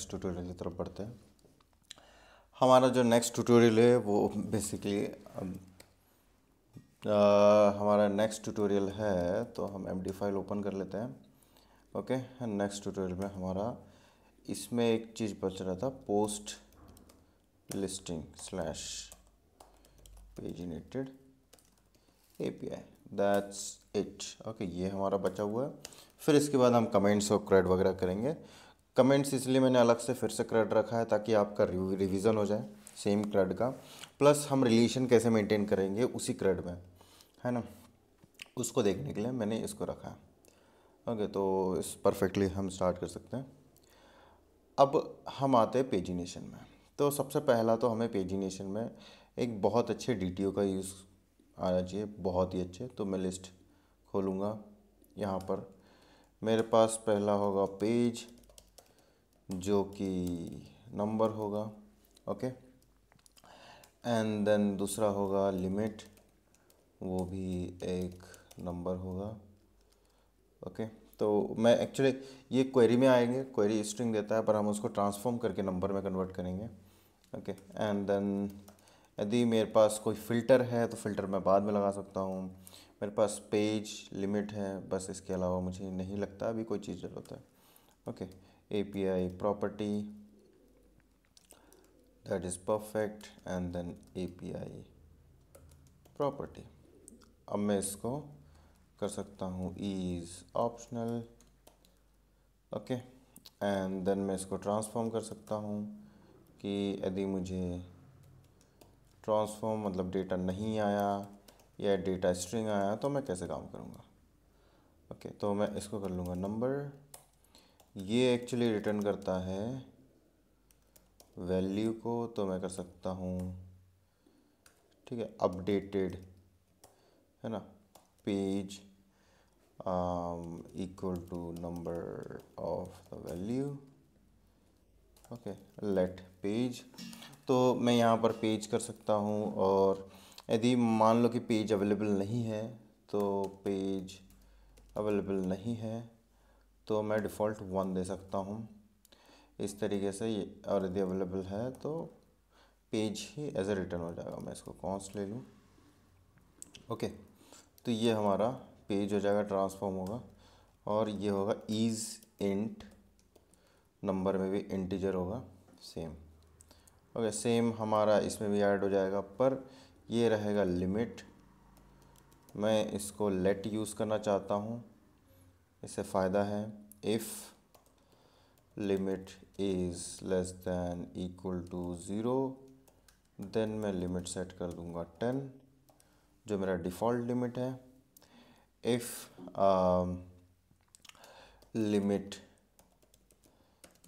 Next tutorial की तरफ बढ़ते हैं। हमारा जो नेक्स्ट ट्यूटोरियल है वो बेसिकली हमारा नेक्स्ट ट्यूटोरियल है, तो हम एमडी फाइल ओपन कर लेते हैं। ओके, नेक्स्ट ट्यूटोरियल में हमारा इसमें एक चीज़ बच रहा था, post listing slash paginated API, that's it. Okay, ये हमारा बचा हुआ है। फिर इसके बाद हम कमेंट्स और क्रेड वगैरह करेंगे। कमेंट्स इसलिए मैंने अलग से फिर से क्रेड रखा है ताकि आपका रिवीजन हो जाए सेम क्रेड का, प्लस हम रिलेशन कैसे मेंटेन करेंगे उसी क्रेड में, है ना, उसको देखने के लिए मैंने इसको रखा है। ओके, तो इस परफेक्टली हम स्टार्ट कर सकते हैं। अब हम आते हैं पेजिनेशन में। तो सबसे पहला तो हमें पेजिनेशन में एक बहुत अच्छे DTO का यूज़ आना चाहिए, बहुत ही अच्छे। तो मैं लिस्ट खोलूँगा, यहाँ पर मेरे पास पहला होगा पेज जो कि नंबर होगा। ओके, एंड देन दूसरा होगा लिमिट, वो भी एक नंबर होगा। ओके, तो मैं एक्चुअली ये क्वेरी में आएंगे, क्वेरी स्ट्रिंग देता है पर हम उसको ट्रांसफॉर्म करके नंबर में कन्वर्ट करेंगे। ओके, एंड देन यदि मेरे पास कोई फ़िल्टर है तो फ़िल्टर मैं बाद में लगा सकता हूँ। मेरे पास पेज लिमिट है, बस इसके अलावा मुझे नहीं लगता अभी कोई चीज़ ज़रूरत है। Okay, API property, that is perfect, and then API property. अब मैं इसको कर सकता हूँ is optional. Okay, and then मैं इसको ट्रांसफॉर्म कर सकता हूँ कि यदि मुझे ट्रांसफॉर्म मतलब डेटा नहीं आया या डेटा स्ट्रिंग आया तो मैं कैसे काम करूँगा। ओके, तो मैं इसको कर लूँगा नंबर। ये एक्चुअली रिटर्न करता है वैल्यू को, तो मैं कर सकता हूँ, ठीक है, अपडेटेड, है ना, page equal to number of the value. Okay, let page, तो मैं यहाँ पर पेज कर सकता हूँ। और यदि मान लो कि पेज अवेलेबल नहीं है, तो पेज अवेलेबल नहीं है तो मैं डिफ़ॉल्ट 1 दे सकता हूँ इस तरीके से ये। और यदि अवेलेबल है तो पेज ही एज ए रिटर्न हो जाएगा। मैं इसको कॉन्स्ट ले लूँ। ओके, तो ये हमारा पेज हो जाएगा, ट्रांसफॉर्म होगा। और ये होगा इज़ इंट, नंबर में भी इंटीजर होगा सेम। ओके, सेम हमारा इसमें भी ऐड हो जाएगा, पर ये रहेगा लिमिट। मैं इसको लेट यूज़ करना चाहता हूँ, इससे फ़ायदा है। If limit is less than equal to 0, then मैं लिमिट सेट कर दूँगा 10, जो मेरा डिफ़ॉल्ट लिमिट है। If limit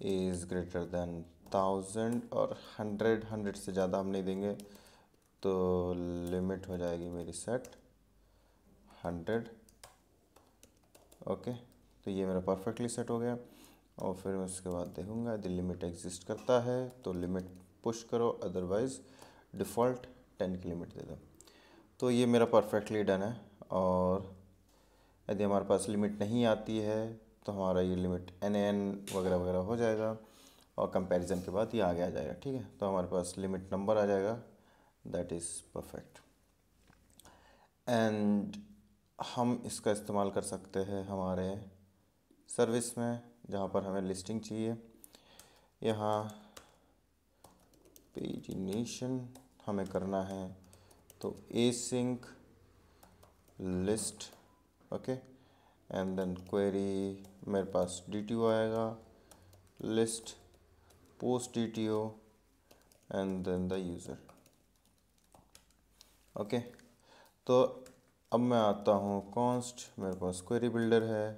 is greater than 1000 और 100 से ज़्यादा हम नहीं देंगे, तो लिमिट हो जाएगी मेरी सेट 100। ओके, तो ये मेरा परफेक्टली सेट हो गया। और फिर मैं उसके बाद देखूँगा यदि लिमिट एग्जिस्ट करता है तो लिमिट पुश करो, अदरवाइज़ डिफ़ॉल्ट 10 की लिमिट दे दो। तो ये मेरा परफेक्टली डन है। और यदि हमारे पास लिमिट नहीं आती है तो हमारा ये लिमिट NaN वगैरह वगैरह हो जाएगा और कंपैरिजन के बाद ये आगे आ जाएगा। ठीक है, तो हमारे पास लिमिट नंबर आ जाएगा, दैट इज़ परफेक्ट। एंड हम इसका इस्तेमाल कर सकते हैं हमारे सर्विस में, जहाँ पर हमें लिस्टिंग चाहिए। यहाँ पेजिनेशन हमें करना है, तो async list. Okay, and then query, मेरे पास DTO आएगा, list post DTO and then the user. Okay, तो अब मैं आता हूँ कॉन्स्ट, मेरे पास क्वेरी बिल्डर है।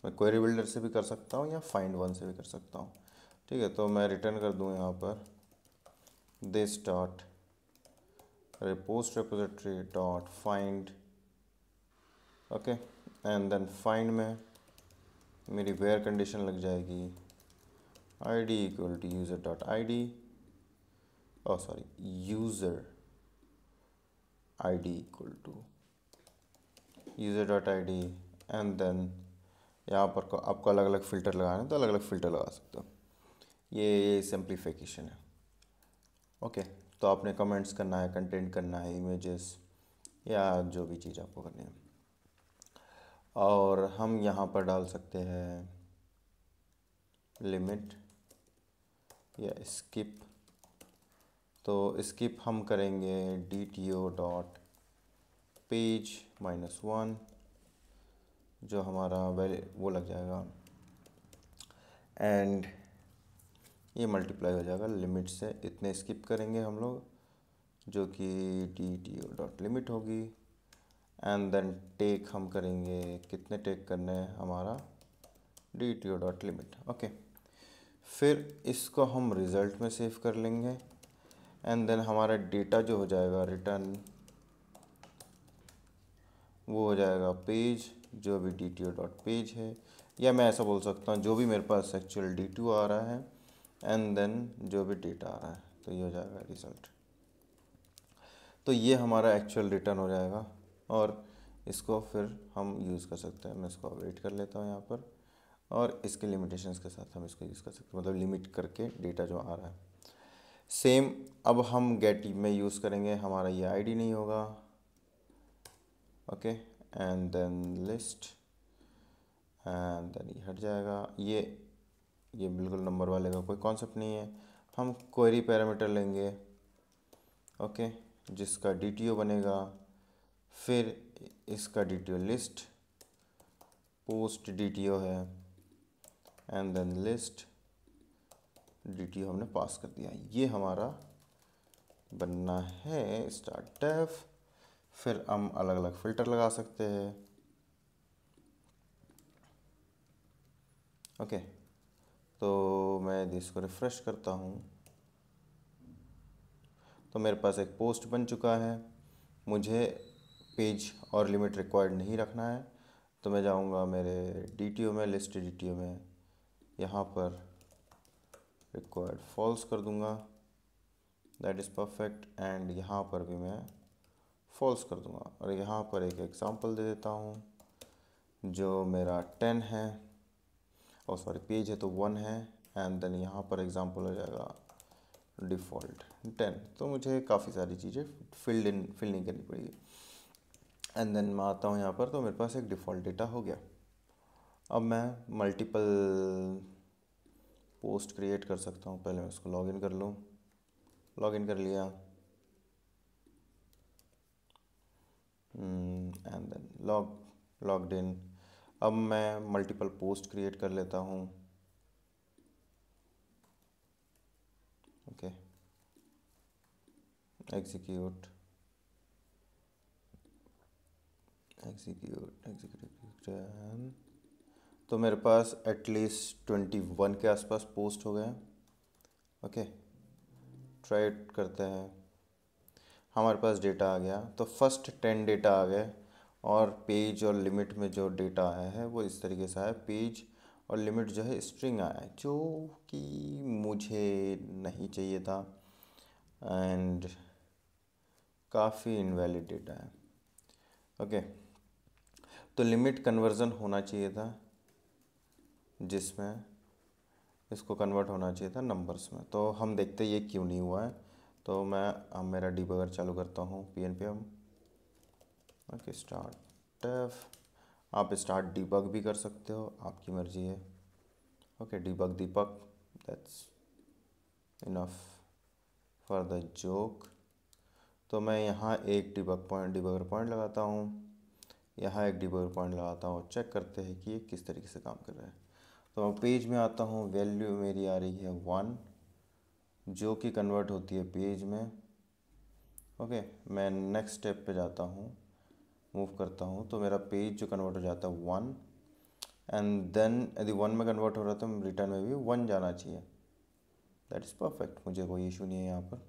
मैं क्वेरी बिल्डर से भी कर सकता हूँ या फाइंड वन से भी कर सकता हूँ। ठीक है, तो मैं रिटर्न कर दूँ यहाँ पर this dot post repository dot find. Okay, and then find में मेरी वेयर कंडीशन लग जाएगी ID equal to user dot ID, oh sorry, user ID equal to user dot ID, and then यहाँ पर आपको अलग अलग फ़िल्टर लगाना है तो अलग अलग फ़िल्टर लगा सकते हो। ये सिंप्लीफिकेशन है। ओके, तो आपने कमेंट्स करना है, कंटेंट करना है, इमेजेस या जो भी चीज़ आपको करनी है। और हम यहाँ पर डाल सकते हैं लिमिट या स्किप। तो स्किप हम करेंगे DTO डॉट पेज -1, जो हमारा वो लग जाएगा एंड ये मल्टीप्लाई हो जाएगा लिमिट से। इतने स्किप करेंगे हम लोग, जो कि DTO डॉट लिमिट होगी। एंड देन टेक हम करेंगे, कितने टेक करने हैं हमारा DTO डॉट लिमिट। ओके, फिर इसको हम रिज़ल्ट में सेव कर लेंगे। एंड देन हमारा डेटा जो हो जाएगा रिटर्न, वो हो जाएगा पेज, जो भी DTO डॉट पेज है, या मैं ऐसा बोल सकता हूँ जो भी मेरे पास एक्चुअल DTO आ रहा है एंड देन जो भी डेटा आ रहा है, तो ये हो जाएगा रिज़ल्ट। तो ये हमारा एक्चुअल रिटर्न हो जाएगा और इसको फिर हम यूज़ कर सकते हैं। मैं इसको वेट कर लेता हूँ यहाँ पर, और इसके लिमिटेशंस के साथ हम इसको यूज़ कर सकते हैं, मतलब लिमिट करके डेटा जो आ रहा है। सेम अब हम गेट में यूज़ करेंगे, हमारा ये आईडी नहीं होगा। Okay, and then list, and then ये हट जाएगा। ये बिल्कुल नंबर वाले का कोई कॉन्सेप्ट नहीं है। हम क्वेरी पैरामीटर लेंगे, ओके, जिसका DTO बनेगा, फिर इसका DTO लिस्ट, पोस्ट DTO है, एंड देन लिस्ट DTO हमने पास कर दिया। ये हमारा बनना है स्टार्ट डेफ। फिर हम अलग अलग फ़िल्टर लगा सकते हैं। ओके, तो मैं इसको रिफ़्रेश करता हूँ, तो मेरे पास एक पोस्ट बन चुका है। मुझे पेज और लिमिट रिक्वायर्ड नहीं रखना है, तो मैं जाऊँगा मेरे DTO में, लिस्ट DTO में, यहाँ पर रिक्वायर्ड फॉल्स कर दूँगा, दैट इज़ परफेक्ट। एंड यहाँ पर भी मैं फॉल्स कर दूँगा, और यहाँ पर एक एग्जांपल दे देता हूँ, जो मेरा 10 है, और सॉरी पेज है तो 1 है, एंड देन यहाँ पर एग्जांपल हो जाएगा डिफ़ॉल्ट 10। तो मुझे काफ़ी सारी चीज़ें फिल नहीं करनी पड़ेगी। एंड देन मैं आता हूँ यहाँ पर, तो मेरे पास एक डिफ़ॉल्ट डेटा हो गया। अब मैं मल्टीपल पोस्ट क्रिएट कर सकता हूँ। पहले मैं उसको लॉगिन कर लूँ, लॉगिन कर लिया, एंड देन लॉग्ड इन। अब मैं मल्टीपल पोस्ट क्रिएट कर लेता हूँ। ओके, एग्जीक्यूट, तो मेरे पास एटलीस्ट 21 के आसपास पोस्ट हो गए। ओके, ट्राई करते हैं। हमारे पास डेटा आ गया, तो फर्स्ट 10 डेटा आ गए, और पेज और लिमिट में जो डेटा आया है वो इस तरीके से आया। पेज और लिमिट जो है स्ट्रिंग आया है, जो कि मुझे नहीं चाहिए था, एंड काफ़ी इनवैलिड डेटा है। ओके, तो लिमिट कन्वर्जन होना चाहिए था, जिसमें इसको कन्वर्ट होना चाहिए था नंबर्स में। तो हम देखते ये क्यों नहीं हुआ है। तो मैं अब मेरा डिबगर चालू करता हूँ pnpm। Okay, start dev. आप स्टार्ट डिबग भी कर सकते हो, आपकी मर्जी है। Okay, debug Deepak, that's enough for the joke. तो मैं यहाँ एक डिबगर पॉइंट लगाता हूँ, यहाँ एक डिबगर पॉइंट लगाता हूँ, चेक करते हैं कि ये किस तरीके से काम कर रहा है। तो मैं पेज में आता हूँ, वैल्यू मेरी आ रही है 1, जो कि कन्वर्ट होती है पेज में। ओके, मैं नेक्स्ट स्टेप पे जाता हूँ, मूव करता हूँ, तो मेरा पेज जो कन्वर्ट हो जाता है 1, एंड देन यदि 1 में कन्वर्ट हो रहा है तो रिटर्न में भी 1 जाना चाहिए। दैट इज़ परफेक्ट, मुझे कोई इशू नहीं है यहाँ पर।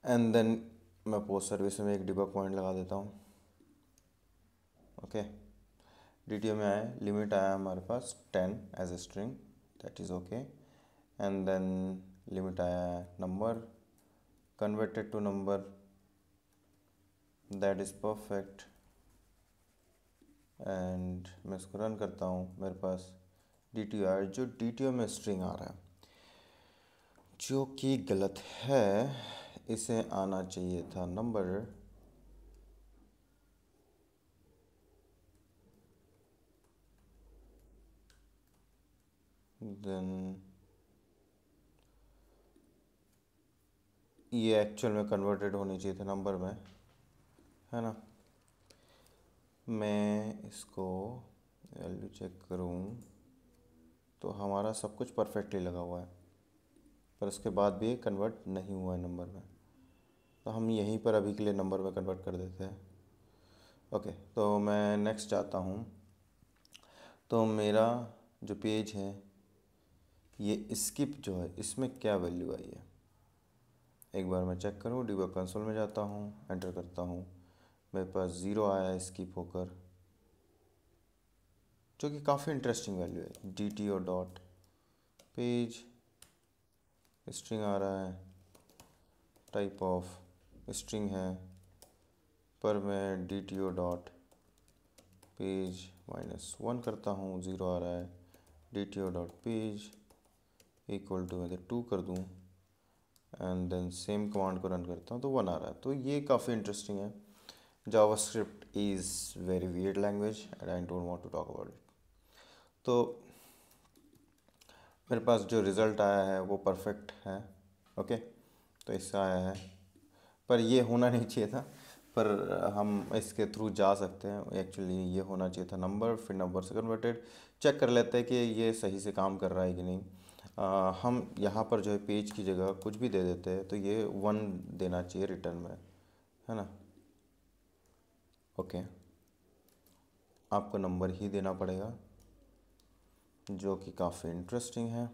एंड देन मैं पोस्ट सर्विस में एक डिबग पॉइंट लगा देता हूँ। ओके, DTO में आए, लिमिट आया हमारे पास 10 as a string, that is okay. And then limit आया number, converted to number, that is perfect. And मैं इसको रन करता हूँ, मेरे पास DTO आया, जो DTO में स्ट्रिंग आ रहा है जो कि गलत है, इसे आना चाहिए था नंबर। देन ये एक्चुअल में कन्वर्टेड होनी चाहिए था नंबर में, है ना। मैं इसको वैल्यू चेक करूँ तो हमारा सब कुछ परफेक्टली लगा हुआ है, पर उसके बाद भी कन्वर्ट नहीं हुआ है नंबर में, तो हम यहीं पर अभी के लिए नंबर में कन्वर्ट कर देते हैं। ओके, तो मैं नेक्स्ट जाता हूँ। तो मेरा जो पेज है ये स्किप जो है इसमें क्या वैल्यू आई है, एक बार मैं चेक करूँ। डिबग कंसोल में जाता हूँ, एंटर करता हूँ, मेरे पास 0 आया है स्किप होकर, जो कि काफ़ी इंटरेस्टिंग वैल्यू है। DTO डॉट पेज स्ट्रिंग आ रहा है, टाइप ऑफ स्ट्रिंग है, पर मैं DTO डॉट पेज -1 करता हूँ, 0 आ रहा है। DTO dot page equal to मैं 2 कर दूँ एंड देन सेम कमांड को रन करता हूँ तो 1 आ रहा है। तो ये काफ़ी इंटरेस्टिंग है। JavaScript is very weird language and I don't want to talk about it. तो मेरे पास जो रिज़ल्ट आया है वो परफेक्ट है। ओके, तो इससे आया है, पर ये होना नहीं चाहिए था, पर हम इसके थ्रू जा सकते हैं। एक्चुअली ये होना चाहिए था नंबर, फिर नंबर से कन्वर्टेड। चेक कर लेते हैं कि ये सही से काम कर रहा है कि नहीं। हम यहाँ पर जो है पेज की जगह कुछ भी दे देते हैं, तो ये 1 देना चाहिए रिटर्न में, है ना। ओके, आपको नंबर ही देना पड़ेगा, जो कि काफ़ी इंटरेस्टिंग है।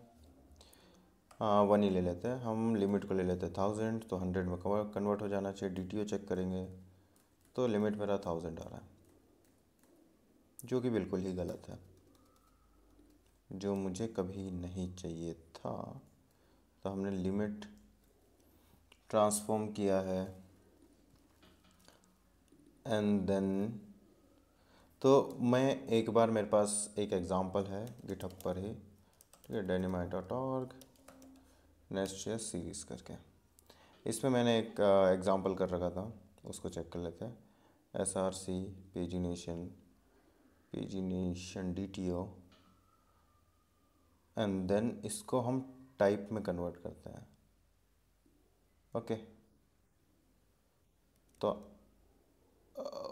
1 ही ले लेते हैं, हम लिमिट को ले लेते हैं 1000, तो 100 में कन्वर्ट हो जाना चाहिए। DTO चेक करेंगे तो लिमिट मेरा 1000 आ रहा है, जो कि बिल्कुल ही गलत है, जो मुझे कभी नहीं चाहिए था। तो हमने लिमिट ट्रांसफॉर्म किया है एंड देन, तो मैं एक बार, मेरे पास एक एग्ज़ाम्पल है गिटहब पर ही, ठीक है, dynamite.org नेस्ट.js सीरीज़ करके। इसमें मैंने एक एग्ज़ाम्पल कर रखा था, उसको चेक कर लेते हैं। SRC pagination DTO and then इसको हम टाइप में कन्वर्ट करते हैं। ओके, तो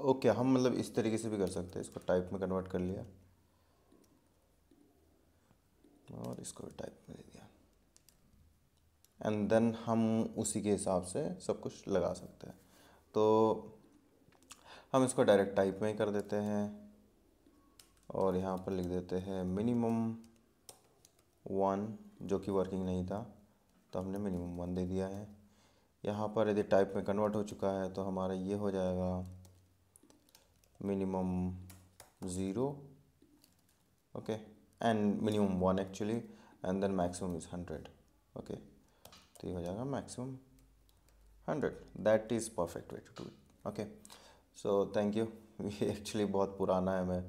ओके, हम मतलब इस तरीके से भी कर सकते हैं, इसको टाइप में कन्वर्ट कर लिया और इसको भी टाइप में दे दिया, एंड देन हम उसी के हिसाब से सब कुछ लगा सकते हैं। तो हम इसको डायरेक्ट टाइप में ही कर देते हैं और यहाँ पर लिख देते हैं मिनिमम 1, जो कि वर्किंग नहीं था, तो हमने मिनिमम 1 दे दिया है। यहाँ पर यदि टाइप में कन्वर्ट हो चुका है तो हमारा ये हो जाएगा minimum 0, okay, and minimum 1 actually, and then maximum is 100। Okay, तो ये हो जाएगा maximum 100। That is perfect way to do it. Okay, so thank you. ये एक्चुअली बहुत पुराना है, मैं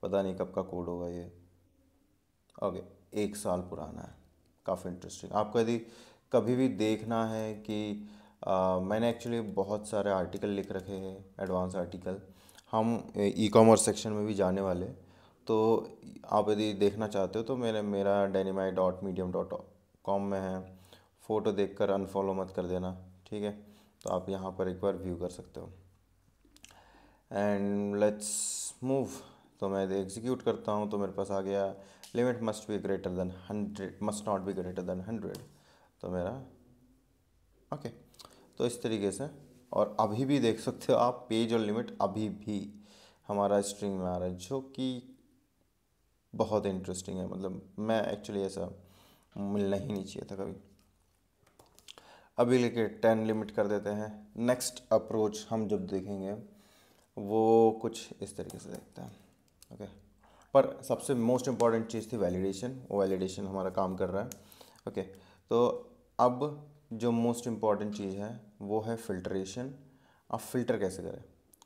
पता नहीं कब का कोड होगा ये। ओके, 1 साल पुराना है, काफ़ी इंटरेस्टिंग। आपको यदि कभी भी देखना है कि मैंने एक्चुअली बहुत सारे आर्टिकल लिख रखे हैं, एडवांस आर्टिकल, हम ई-कॉमर्स सेक्शन में भी जाने वाले। तो आप यदि देखना चाहते हो तो मेरा dynamite.medium.com में है, फ़ोटो देखकर अनफॉलो मत कर देना, ठीक है। तो आप यहाँ पर एक बार व्यू कर सकते हो। And let's move. तो मैं एग्जीक्यूट करता हूँ तो मेरे पास आ गया limit must be greater than 100, must not be greater than 100, तो मेरा ओके। तो इस तरीके से, और अभी भी देख सकते हो आप, पेज और लिमिट अभी भी हमारा स्ट्रिंग में आ रहा है, जो कि बहुत इंटरेस्टिंग है। मतलब मैं एक्चुअली ऐसा मिलना ही नहीं चाहिए था कभी। अभी लेके 10 लिमिट कर देते हैं। नेक्स्ट अप्रोच हम जब देखेंगे वो कुछ इस तरीके से देखते हैं, ओके। पर सबसे मोस्ट इम्पॉर्टेंट चीज़ थी वैलिडेशन, वो वैलिडेशन हमारा काम कर रहा है, ओके। तो अब जो मोस्ट इम्पॉर्टेंट चीज़ है वो है फ़िल्ट्रेशन। अब फ़िल्टर कैसे करें,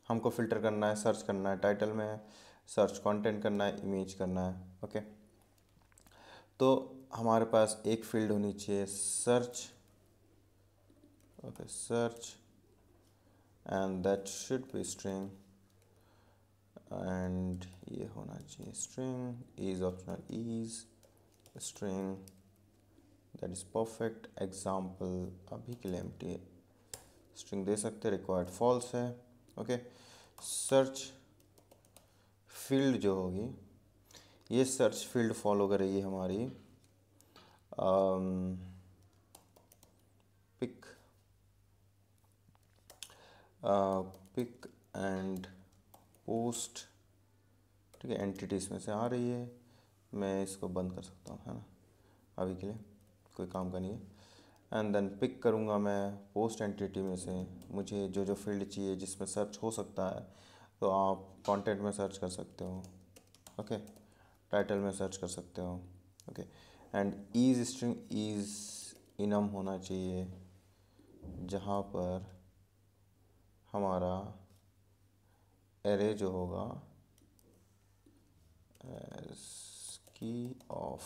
हमको फ़िल्टर करना है, सर्च करना है, टाइटल में सर्च कंटेंट करना है, इमेज करना है। ओके, तो हमारे पास एक फील्ड होनी चाहिए search. Okay, search and that should be string, and ये होना चाहिए string is optional, is string that is perfect. Example अभी के लिए एम्प्टी स्ट्रिंग दे सकते हैं, रिक्वायर्ड फॉल्स है। ओके, सर्च फील्ड जो होगी, ये सर्च फील्ड फॉलो करेगी हमारी पिक पिक एंड पोस्ट। ठीक है, एंटिटीज में से आ रही है, मैं इसको बंद कर सकता हूँ, है ना, अभी के लिए कोई काम का नहीं है। एंड देन पिक करूँगा मैं पोस्ट एंटिटी में से मुझे जो जो फील्ड चाहिए जिसमें सर्च हो सकता है, तो आप कंटेंट में सर्च कर सकते हो। ओके, टाइटल में सर्च कर सकते हो। Okay, and is string is enum होना चाहिए, जहाँ पर हमारा एरे जो होगा एज की ऑफ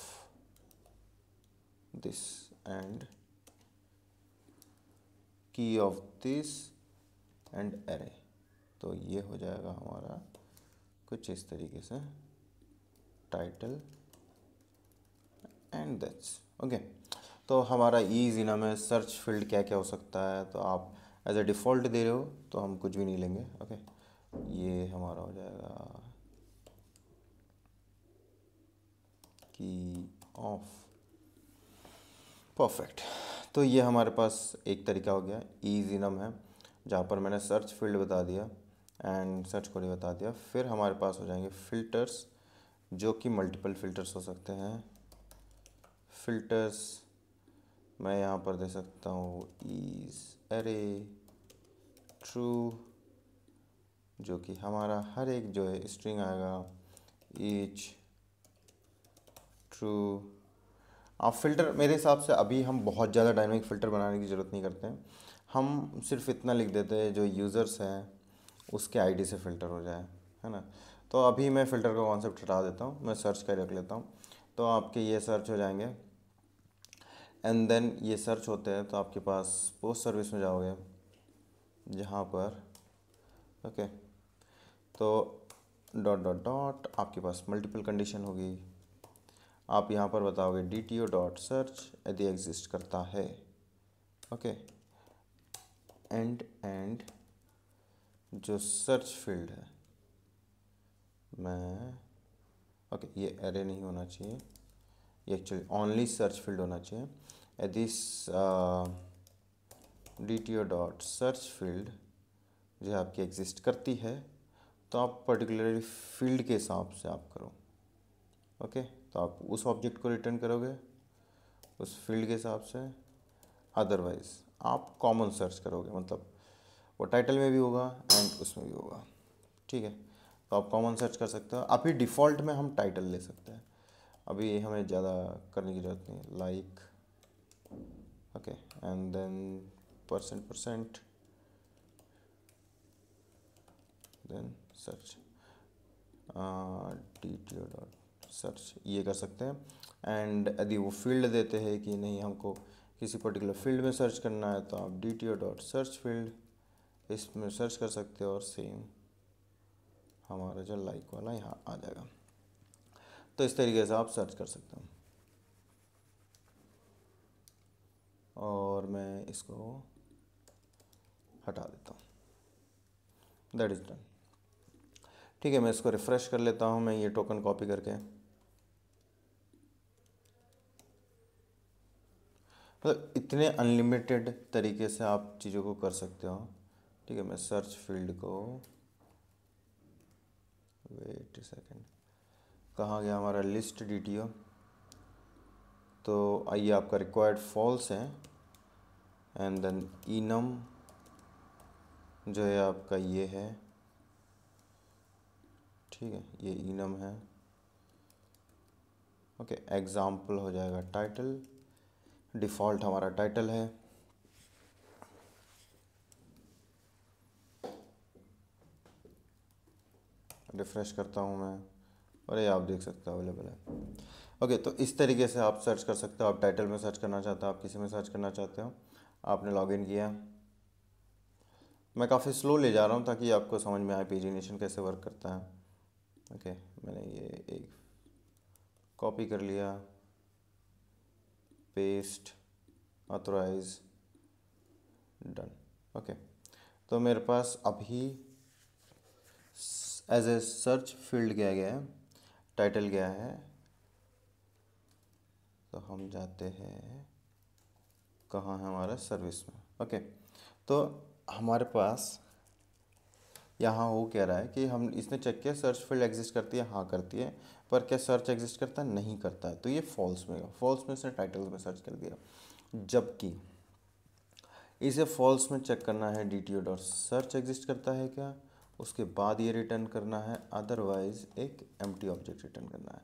दिस एंड की ऑफ दिस एंड एरे, तो ये हो जाएगा हमारा कुछ इस तरीके से टाइटल एंड दैट्स। ओके, तो हमारा ईज इनम में सर्च फील्ड क्या क्या हो सकता है, तो आप एज ए डिफ़ॉल्ट दे रहे हो तो हम कुछ भी नहीं लेंगे। ओके, ये हमारा हो जाएगा की ऑफ, परफेक्ट। तो ये हमारे पास एक तरीका हो गया, ईज इनम है, जहाँ पर मैंने सर्च फील्ड बता दिया एंड सर्च कोड बता दिया। फिर हमारे पास हो जाएंगे फ़िल्टर्स, जो कि मल्टीपल फ़िल्टर्स हो सकते हैं। फ़िल्टर्स मैं यहाँ पर दे सकता हूँ इज एरे ट्रू, जो कि हमारा हर एक जो है स्ट्रिंग आएगा ईच ट्रू। आप फ़िल्टर मेरे हिसाब से अभी हम बहुत ज़्यादा डायनामिक फ़िल्टर बनाने की ज़रूरत नहीं करते हैं, हम सिर्फ इतना लिख देते हैं जो यूज़र्स हैं उसके आईडी से फ़िल्टर हो जाए, है ना। तो अभी मैं फ़िल्टर का कॉन्सेप्ट हटा देता हूँ, मैं सर्च कर रख लेता हूँ। तो आपके ये सर्च हो जाएंगे एंड देन ये सर्च होते हैं, तो आपके पास पोस्ट सर्विस में जाओगे, जहाँ पर ओके, तो डॉट डॉट डॉट आपके पास मल्टीपल कंडीशन होगी। आप यहाँ पर बताओगे DTO डॉट सर्च यदि एग्जिस्ट करता है। ओके, एंड जो सर्च फील्ड है, मैं ओके ये एरे नहीं होना चाहिए, ये एक्चुअली ओनली सर्च फील्ड होना चाहिए। यदि DTO डॉट सर्च फील्ड जो आपकी एग्जिस्ट करती है, तो आप पर्टिकुलरली फील्ड के हिसाब से आप करो। ओके, तो आप उस ऑब्जेक्ट को रिटर्न करोगे उस फील्ड के हिसाब से, अदरवाइज आप कॉमन सर्च करोगे, मतलब वो टाइटल में भी होगा एंड उसमें भी होगा। ठीक है, तो आप कॉमन सर्च कर सकते हो। अभी डिफ़ॉल्ट में हम टाइटल ले सकते हैं, अभी हमें ज़्यादा करने की ज़रूरत नहीं, like okay and then %% then search DTO dot search, ये कर सकते हैं। एंड यदि वो फील्ड देते हैं कि नहीं हमको किसी पर्टिकुलर फील्ड में सर्च करना है, तो आप DTO डॉट सर्च फील्ड इसमें सर्च कर सकते हो और सेम हमारा जो लाइक वाला यहाँ आ जाएगा। तो इस तरीके से आप सर्च कर सकते हो। और मैं इसको हटा देता हूँ, दैट इज़ डन। ठीक है, मैं इसको रिफ़्रेश कर लेता हूँ, मैं ये टोकन कॉपी करके, मतलब इतने अनलिमिटेड तरीके से आप चीज़ों को कर सकते हो। ठीक है, मैं सर्च फील्ड को, वेट सेकेंड, कहाँ गया हमारा लिस्ट DTO, तो आइए आपका रिक्वायर्ड फॉल्स है एंड देन इनम जो है आपका ये है। ठीक है, ये इनम है। ओके, एग्जाम्पल हो जाएगा टाइटल, डिफ़ॉल्ट हमारा टाइटल है। रिफ़्रेश करता हूँ मैं, और ये आप देख सकते हो अवेलेबल है। ओके, तो इस तरीके से आप सर्च कर सकते हो। आप टाइटल में सर्च करना चाहते हो, आप किसी में सर्च करना चाहते हो, आपने लॉगिन किया। मैं काफ़ी स्लो ले जा रहा हूँ ताकि आपको समझ में आए पेजिनेशन कैसे वर्क करता है। ओके, मैंने ये एक कॉपी कर लिया, पेस्ट, ऑथराइज, डन। ओके, तो मेरे पास अभी एज ए सर्च फील्ड क्या गया है, टाइटल गया है। तो हम जाते हैं, कहाँ है हमारा सर्विस में। ओके, तो हमारे पास यहाँ हो कह रहा है कि हम इसने चेक किया सर्च फील्ड एग्जिस्ट करती है, हाँ करती है, पर क्या सर्च एग्जिस्ट करता है, नहीं करता है। तो ये फॉल्स में, फॉल्स में इसने टाइटल में सर्च कर दिया, जबकि इसे फॉल्स में चेक करना है D T O dot search exist करता है क्या, उसके बाद ये रिटर्न करना है, अदरवाइज एक एम्प्टी ऑब्जेक्ट रिटर्न करना है,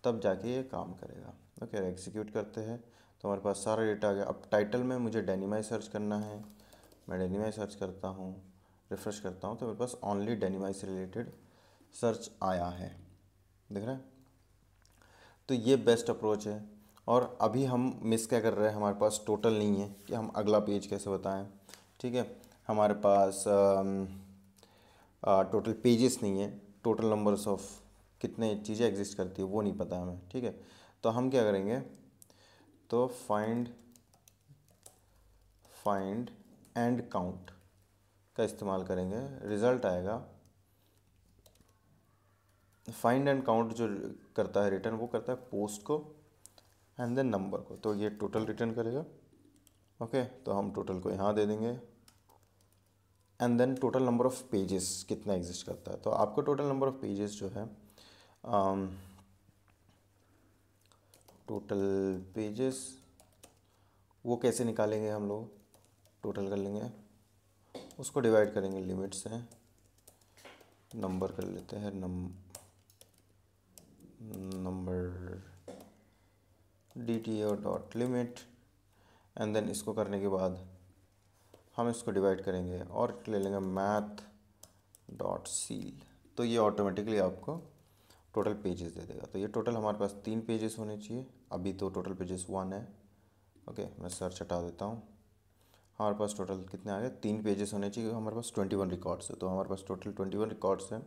तब जाके ये काम करेगा। ओके, एग्जीक्यूट करते हैं तो हमारे पास सारा डेटा आ गया। अब टाइटल में मुझे डेनिमाई सर्च करना है, मैं डेनिमाई सर्च करता हूँ, रिफ़्रेश करता हूँ तो मेरे पास ओनली डेनिमाई से रिलेटेड सर्च आया है, दिख रहा है। तो ये बेस्ट अप्रोच है। और अभी हम मिस क्या कर रहे हैं, हमारे पास टोटल नहीं है कि हम अगला पेज कैसे बताएं। ठीक है, हमारे पास टोटल पेजेस नहीं है, टोटल नंबर्स ऑफ कितने चीज़ें एग्जिस्ट करती है वो नहीं पता हमें। ठीक है, तो हम क्या करेंगे, तो फाइंड एंड काउंट का इस्तेमाल करेंगे। रिज़ल्ट आएगा, फाइंड एंड काउंट जो करता है रिटर्न, वो करता है पोस्ट को एंड देन नंबर को, तो ये टोटल रिटर्न करेगा। ओके, तो हम टोटल को यहाँ दे देंगे and then total number of pages कितना एग्जिस्ट करता है। तो आपको टोटल नंबर ऑफ़ पेजेस जो है, टोटल पेजेस वो कैसे निकालेंगे, हम लोग टोटल कर लेंगे, उसको डिवाइड करेंगे लिमिट से, नंबर कर लेते हैं, number D T O dot limit, and then इसको करने के बाद हम इसको डिवाइड करेंगे और ले लेंगे मैथ डॉट सील, तो ये ऑटोमेटिकली आपको टोटल पेजेस दे देगा। तो ये टोटल हमारे पास 3 पेजेस होने चाहिए, अभी तो टोटल पेजेस 1 है। ओके, मैं सर्च हटा देता हूँ, हमारे पास टोटल कितने आ गए, 3 पेजेस होने चाहिए, हमारे पास 21 रिकॉर्ड्स है, तो हमारे पास टोटल 21 रिकॉर्ड्स हैं,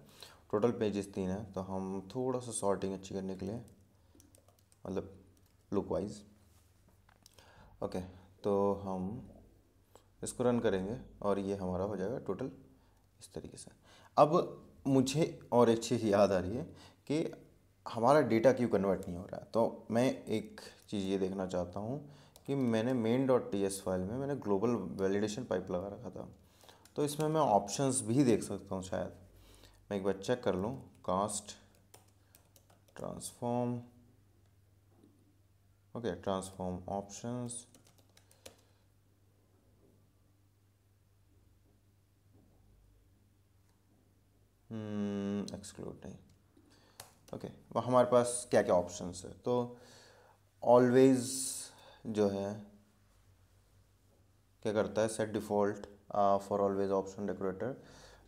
टोटल पेजेस 3 है। तो हम थोड़ा सा सॉर्टिंग अच्छी करने के लिए, मतलब लुक वाइज, ओके, तो हम इसको रन करेंगे और ये हमारा हो जाएगा टोटल इस तरीके से। अब मुझे और एक चीज़ याद आ रही है कि हमारा डेटा क्यों कन्वर्ट नहीं हो रहा है। तो मैं एक चीज़ ये देखना चाहता हूँ कि मैंने main dot T S file में मैंने ग्लोबल वैलिडेशन पाइप लगा रखा था, तो इसमें मैं ऑप्शंस भी देख सकता हूँ शायद। मैं एक बार चेक कर लूँ, cast transform, okay, transform options, exclude नहीं, ओके, वह हमारे पास क्या क्या ऑप्शंस है। तो ऑलवेज जो है क्या करता है, set default for always option decorator,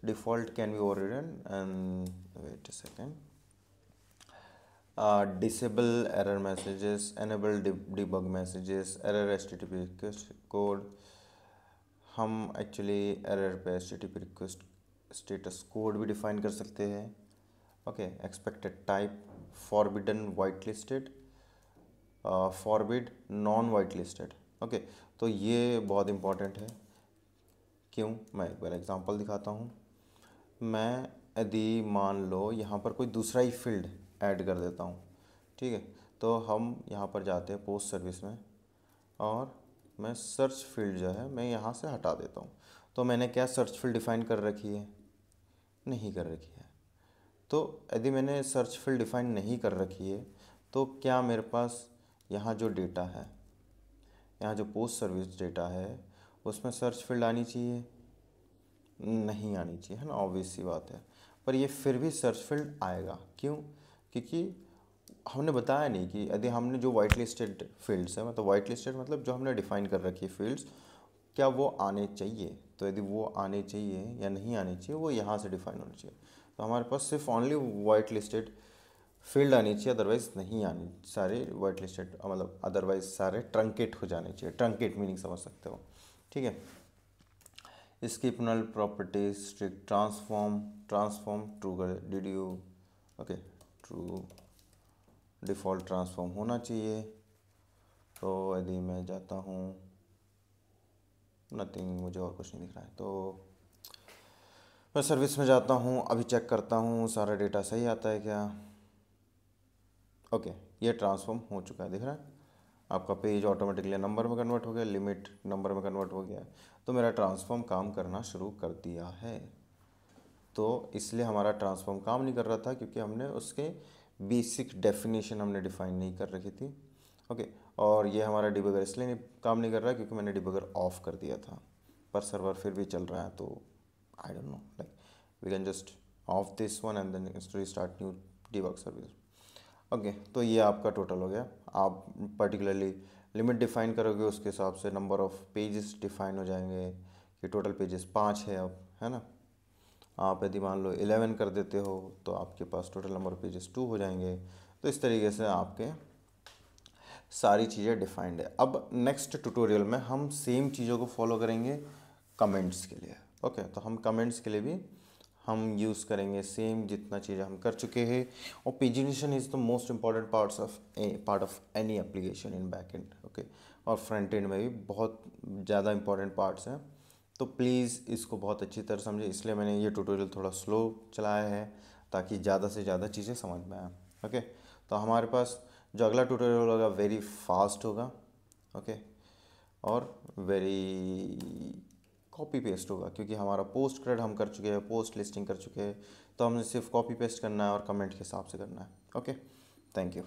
default can be overridden and wait a second, disable error messages, enable debug messages, error HTTP request code, हम एक्चुअली एरर पे एचटीटीपी रिक्वेस्ट स्टेटस कोड भी define कर सकते हैं। Okay, expected type, forbidden white listed, forbid non white listed. Okay, तो ये बहुत important है। क्यों, मैं एक बार एग्जांपल दिखाता हूँ। मैं यदि मान लो यहाँ पर कोई दूसरा ही फील्ड ऐड कर देता हूँ, ठीक है, तो हम यहाँ पर जाते हैं पोस्ट सर्विस में और मैं सर्च फील्ड जो है मैं यहाँ से हटा देता हूँ। तो मैंने क्या सर्च फील्ड डिफ़ाइन कर रखी है, नहीं कर रखी है। तो यदि मैंने सर्च फील्ड डिफ़ाइन नहीं कर रखी है तो क्या मेरे पास यहाँ जो डेटा है, यहाँ जो पोस्ट सर्विस डेटा है उसमें सर्च फील्ड आनी चाहिए, नहीं आनी चाहिए, है ना, ऑब्वियस सी बात है। पर ये फिर भी सर्च फील्ड आएगा, क्यों, क्योंकि हमने बताया नहीं कि यदि हमने जो वाइट लिस्टेड फील्ड्स है, मतलब वाइट लिस्टेड मतलब जो हमने डिफ़ाइन कर रखी है फील्ड्स, क्या वो आने चाहिए। तो यदि वो आने चाहिए या नहीं आने चाहिए वो यहाँ से डिफ़ाइन होना चाहिए। तो हमारे पास सिर्फ ओनली वाइट लिस्टेड फील्ड आनी चाहिए, अदरवाइज नहीं आनी, सारे वाइट लिस्टेड मतलब अदरवाइज सारे ट्रंकेट हो जाने चाहिए। ट्रंकेट मीनिंग समझ सकते हो, ठीक है। Skip null properties, strict transform, transform true कर did you, okay true, default transform होना चाहिए। तो यदि मैं जाता हूँ, नथिंग, मुझे और कुछ नहीं दिख रहा है, तो मैं सर्विस में जाता हूँ, अभी चेक करता हूँ सारा डेटा सही आता है क्या। ओके, ये ट्रांसफॉर्म हो चुका है, दिख रहा है आपका पेज ऑटोमेटिकली नंबर में कन्वर्ट हो गया, लिमिट नंबर में कन्वर्ट हो गया, तो मेरा ट्रांसफॉर्म काम करना शुरू कर दिया है। तो इसलिए हमारा ट्रांसफॉर्म काम नहीं कर रहा था क्योंकि हमने उसके बेसिक डेफिनेशन हमने डिफाइन नहीं कर रखी थी। ओके, और ये हमारा डिबगर इसलिए नहीं काम नहीं कर रहा है क्योंकि मैंने डिबगर ऑफ कर दिया था, पर सर्वर फिर भी चल रहा है। तो I don't know, like we can just off this one and then restart new debug service. Okay, तो ये आपका टोटल हो गया। आप पर्टिकुलरली लिमिट डिफाइन करोगे, उसके हिसाब से नंबर ऑफ पेजेस डिफाइन हो जाएंगे कि टोटल पेजेस 5 है अब, है ना। आप यदि मान लो 11 कर देते हो तो आपके पास टोटल नंबर ऑफ पेजेस 2 हो जाएंगे। तो इस तरीके से आपके सारी चीज़ें डिफाइंड है। अब नेक्स्ट ट्यूटोरियल में हम सेम चीज़ों को फॉलो करेंगे कमेंट्स के लिए। ओके, तो हम कमेंट्स के लिए भी हम यूज़ करेंगे सेम जितना चीज़ें हम कर चुके हैं। और pagination is the most important part of any application in back and. Okay, और फ्रंट एंड में भी बहुत ज़्यादा इंपॉर्टेंट पार्ट्स हैं। तो प्लीज़ इसको बहुत अच्छी तरह समझे, इसलिए मैंने ये ट्यूटोरियल थोड़ा स्लो चलाया है ताकि ज़्यादा से ज़्यादा चीज़ें समझ में आए। ओके, तो हमारे पास जो अगला ट्यूटोरियल होगा वेरी फास्ट होगा। ओके, और वेरी कॉपी पेस्ट होगा क्योंकि हमारा पोस्ट क्रेड हम कर चुके हैं, पोस्ट लिस्टिंग कर चुके हैं, तो हमें सिर्फ कॉपी पेस्ट करना है और कमेंट के हिसाब से करना है। Okay, thank you.